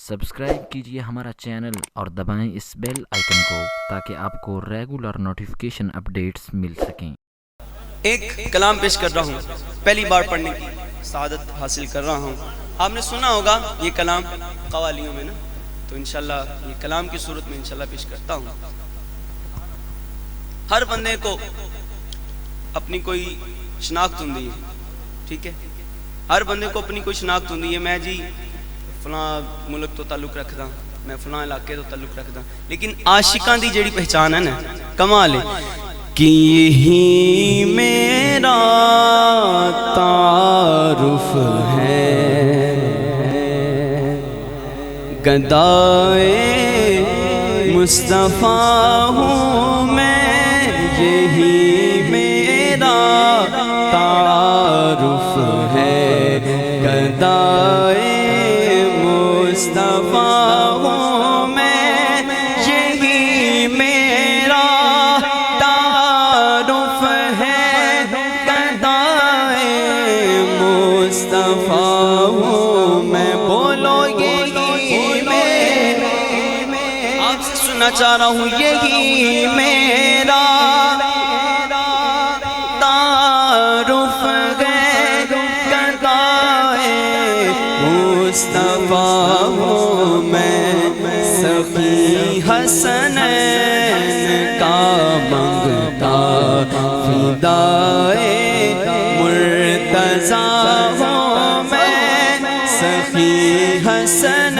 Subscribe कीजिए हमारा channel और दबाएं इस बेल आइकन को ताकि आपको रेगुलर नोटिफिकेशन अपडेट्स मिल सकें। एक कलाम पेश कर रहा हूँ, पहली बार पढ़ने की सआदत हासिल कर रहा हूँ। आपने सुना होगा ये कलाम कवालियों में ना, तो इंशाल्लाह ये कलाम की सूरत में इंशाल्लाह पेश करता हूँ। हर बंदे को अपनी कोई शनाख्त होती है, ठीक है, हर बंदे को अपनी कोई शनाख्त होती है। मैं जी फलां मुल्क तो ताल्लुक रखदा, मैं फलां इलाके तो ताल्लुक रखदा, लेकिन आशिकां दी जेड़ी पहचान है ना, कमाल है कि यही मेरा तारुफ है, गदाए मुस्तफा हूँ मैं, यही मेरा तारुफ है, गदाए मुस्तफा हूँ मैं, यही मेरा तारुफ है, गदाए मुस्तफा हूँ मैं। बोलो यही मैं आपसे सुनना चाह रहा हूँ, यही मेरा तारुफ है, गदाए मुस्तफा हूँ मैं, सखी हसन का मंगता फिदाए मुर्तज़ा हूँ मैं, सखी हसन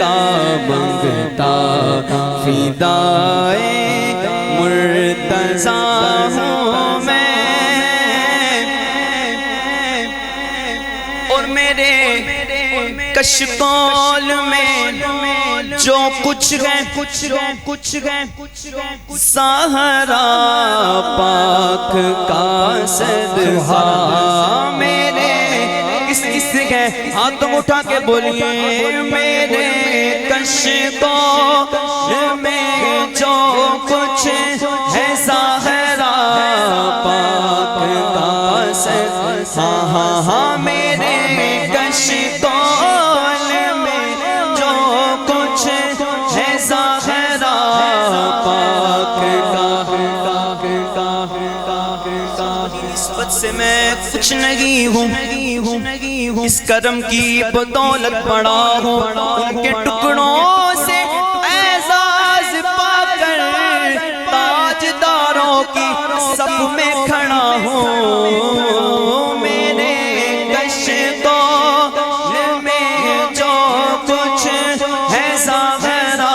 का मंगता फिदाए मुर्तज़ा हूँ मैं। और मेरे कशकोल में जो कुछ है सहारा पाक का सदका, मेरे किस है, हाथ उठा के बोलिए, मेरे कशकोल में जो कुछ है सहारा पाक का सदका, हाँ हाँ मेरे कशकोल में जो कुछ है ज़ाहरा पाक का, निस्बत से मैं कुछ नहीं हूँ, इस करम की बदौलत बड़ा हूँ, उनके टुकड़ों से एजाज पाकर ताजदारों की सब में खड़ा हूँ। मेरे कशकोल में जो कुछ है ज़ाहरा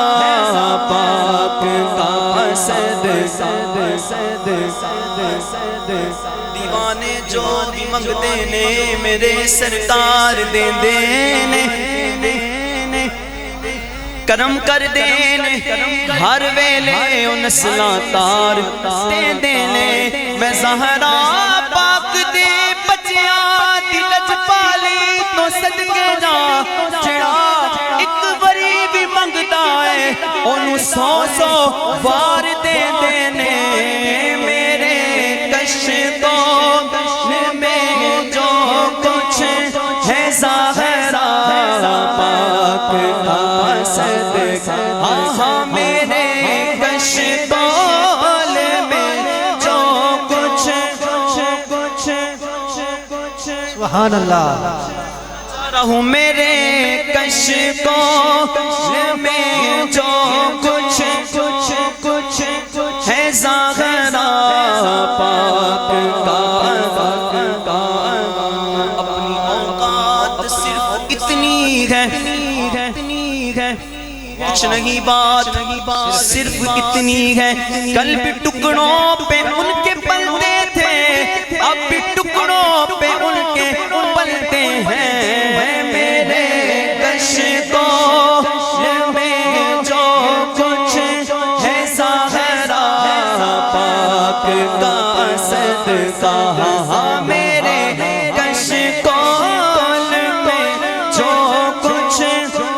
पाक का सदका, दीवाने जो भी मंगते ने मेरे सरकार दे देने, करम कर देने, हर वेले नस्लां तार दे देने। मैं ज़हरा पाक दे बच्चियां दी लजपाली तो सदके जा, जेड़ा एक बारी भी मंगदा है ओनू 100 वार दे देने। मेरे कशकोल में जो कुछ है ज़ाहरा पाक का सदका, हाँ हाँ मेरे कशकोल में जो कुछ सुभान अल्लाह रहूं, मेरे कशकोल में जो कुछ है ज़ाहरा पाक का, अपनी औकात सिर्फ इतनी है, कुछ नहीं बात सिर्फ इतनी है, कल भी टुकड़ों पे उनके पलते थे, अब भी टुकड़ों पे उनके पलते हैं। मेरे कशकोल में जो कुछ है ज़ाहरा पाक का सदका, हाँ मेरे कशकोल में जो कुछ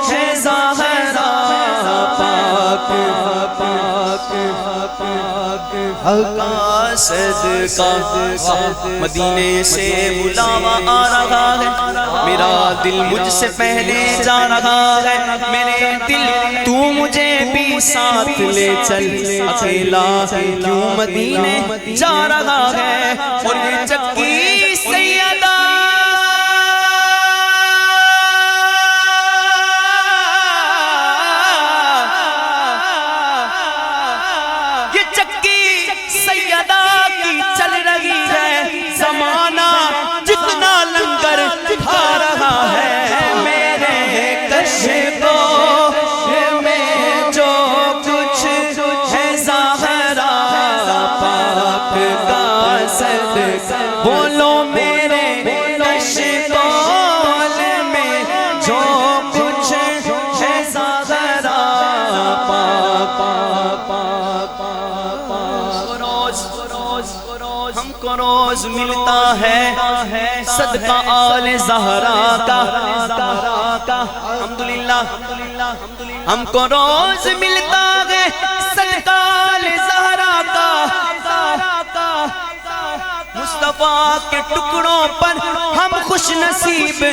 है ज़ाहरा पाक کا صدقہ مدینے سے بلاوا آ رہا ہے میرا دل مجھ سے پہلے جا رہا ہے میرے دل تو مجھے بھی ساتھ لے چل اکیلا کیوں مدینے جا رہا ہے اور یہ چکی سیدہ بولو میرے کشکول میں جو کچھ ہے زہرا ہم کو روز ملتا ہے صدقہ آل زہرا کا الحمدللہ ہم کو روز ملتا ہے صدقہ آل زہرا کا مصطفیٰ کے ٹکڑوں پر ہم خوش نصیب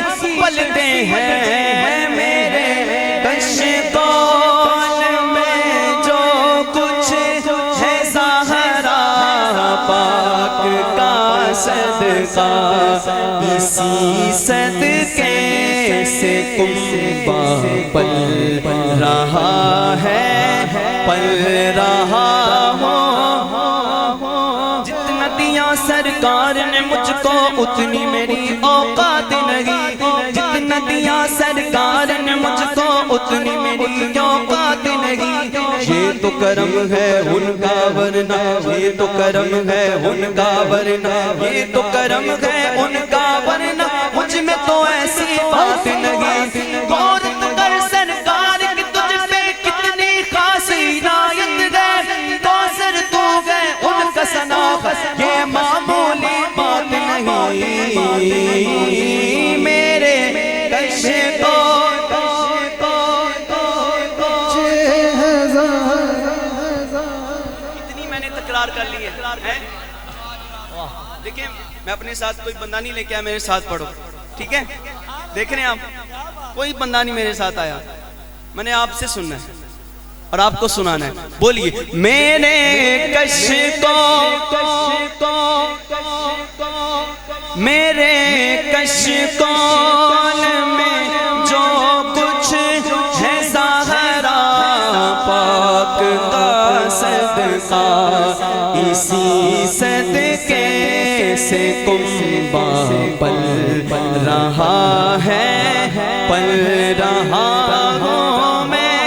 پلتے ہیں میرے کشکول میں جو کچھ ہے زہرا پاک کا صدقہ اسی صدقے سے کنبہ پل رہا ہے پل رہا ہوں سرکار نے مجھ کو اتنی میری اوقات نہیں جتنا دیا سرکار نے مجھ کو اتنی میری اوقات نہیں یہ تو کرم ہے ان کا ورنہ یہ تو کرم ہے ان کا ورنہ یہ تو کرم ہے ان کا ورنہ مجھ میں تو ایسی بات نہیں غور تو کر سرکار کی تجھ پہ کتنی خاص عنایت ہے تو سر تو گئے ان کا سناخت یہ معمولی بات نہیں میرے کشکول اتنی میں نے تکرار کر لی ہے دیکھیں میں اپنے ساتھ کوئی بندہ نہیں لے کے آیا میرے ساتھ پڑھو ٹھیک ہے دیکھ رہے ہیں آپ کوئی بندہ نہیں میرے ساتھ آیا میں نے آپ سے سننا ہے اور آپ کو سنانا ہے بولیے میرے کشکول میرے کشکول میں جو کچھ ہے زہرا پاک کا صدقہ اسی صدقے سے کنبہ پل رہا ہے پل رہا ہوں میں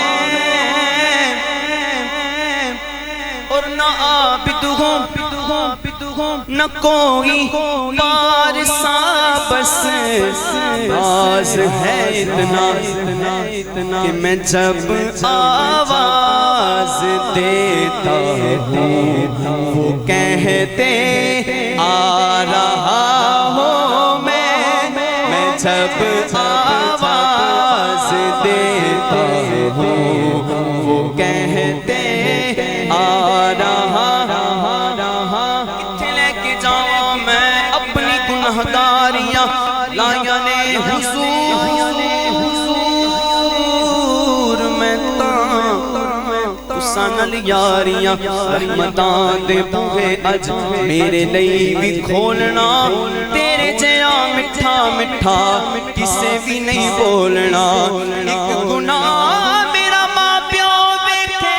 اور نہ عابد ہوں نہ کوئی پارسا بس باز ہے اتنا کہ میں جب آواز دیتا ہوں وہ کہتے آ رہا ہوں میں جب آواز دیتا ہوں وہ کہتے آ رہا کتنے لے کے جاؤں میں اپنی گنہگاریاں لائنے حضور میں تسانل یاریاں رحمتاں دے بوہے اج میرے لئی بھی کھولنا تیرے جیا مٹھا مٹھا کسے بھی نہیں بولنا ایک گناہ میرا ماں پیو دیکھے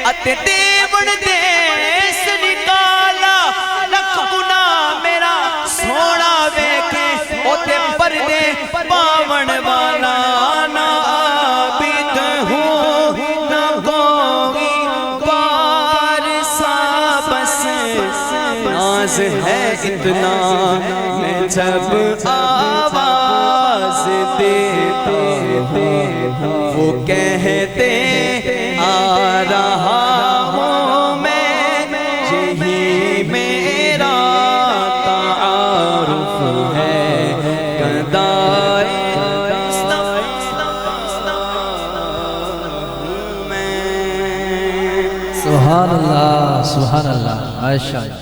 اتے دیوڑ دیس نکالا لکھ گناہ میرا سونا دیکھے اتے پردے پاون والا نہ عابد ہوں نہ کوئی پارسا بس ناز ہے اتنا میں جب آواز دیتا ہوں وہ کہتے آ رہا ہوں میں یہی میرا تعارف ہے گدائے ماشاء اللہ